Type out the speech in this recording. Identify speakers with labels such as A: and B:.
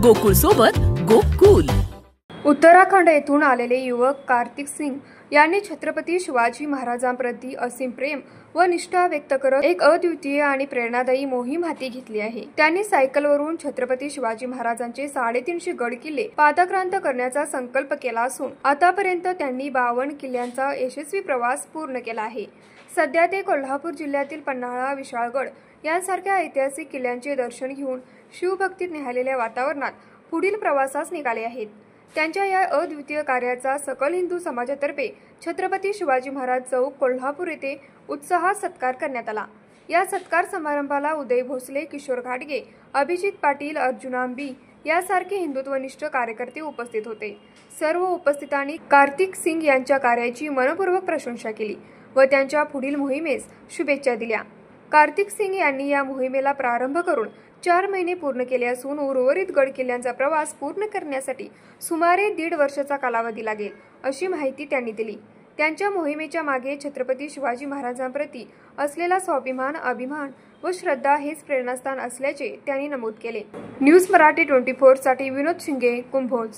A: गोकुळ सोबत गोकुल।
B: उत्तराखंड येथून आलेले युवक कार्तिक सिंग यांनी छत्रपती शिवाजी महाराजांप्रती असीम प्रेम व निष्ठा व्यक्त करत एक अद्वितीय आणि प्रेरणादायी मोहीम हाती घेतली आहे। त्यांनी सायकलवरून छत्रपती शिवाजी महाराजांचे 350 गड किल्ले पादाक्रांत करण्याचा संकल्प केला असून आतापर्यंत त्यांनी 52 किल्ल्यांचा यशस्वी प्रवास पूर्ण केला आहे। सध्या ते कोल्हापूर जिल्ह्यातील पन्हाळा, विशाळगड यांसारख्या ऐतिहासिक किल्ल्यांचे दर्शन घेऊन शिवभक्तीत न्याहाळलेल्या वातावरणात पुढील प्रवासास निघाले आहेत। त्यांच्या या अद्वितीय कार्याचा सकल हिंदू समाजातर्फे छत्रपती शिवाजी महाराज चौक कोल्हापूर येथे उत्साहात सत्कार करण्यात आला। या सत्कार समारंभाला उदय भोसले, किशोर घाटगे, अभिजित पाटील, अर्जुन आंबी यासारखे हिंदुत्वनिष्ठ कार्यकर्ते उपस्थित होते। सर्व उपस्थितांनी कार्तिक सिंग यांच्या कार्याची मनपूर्वक प्रशंसा केली व त्यांच्या पुढील मोहिमेस शुभेच्छा दिल्या। कार्तिक सिंग यांनी या मोहिमेला प्रारंभ करून 4 महिने पूर्ण केले असून उर्वरित गड किल्ल्यांचा प्रवास पूर्ण करण्यासाठी सुमारे 1.5 वर्षाचा कालावधी लागेल अशी माहिती त्यांनी दिली। त्यांच्या मोहिमेच्या मागे छत्रपती शिवाजी महाराजांप्रती असलेला स्वाभिमान, अभिमान व श्रद्धा हेच प्रेरणास्थान असल्याचे त्यांनी नमूद केले। न्यूज मराठी 24 साठी विनोद शिंगे, कुंभोज।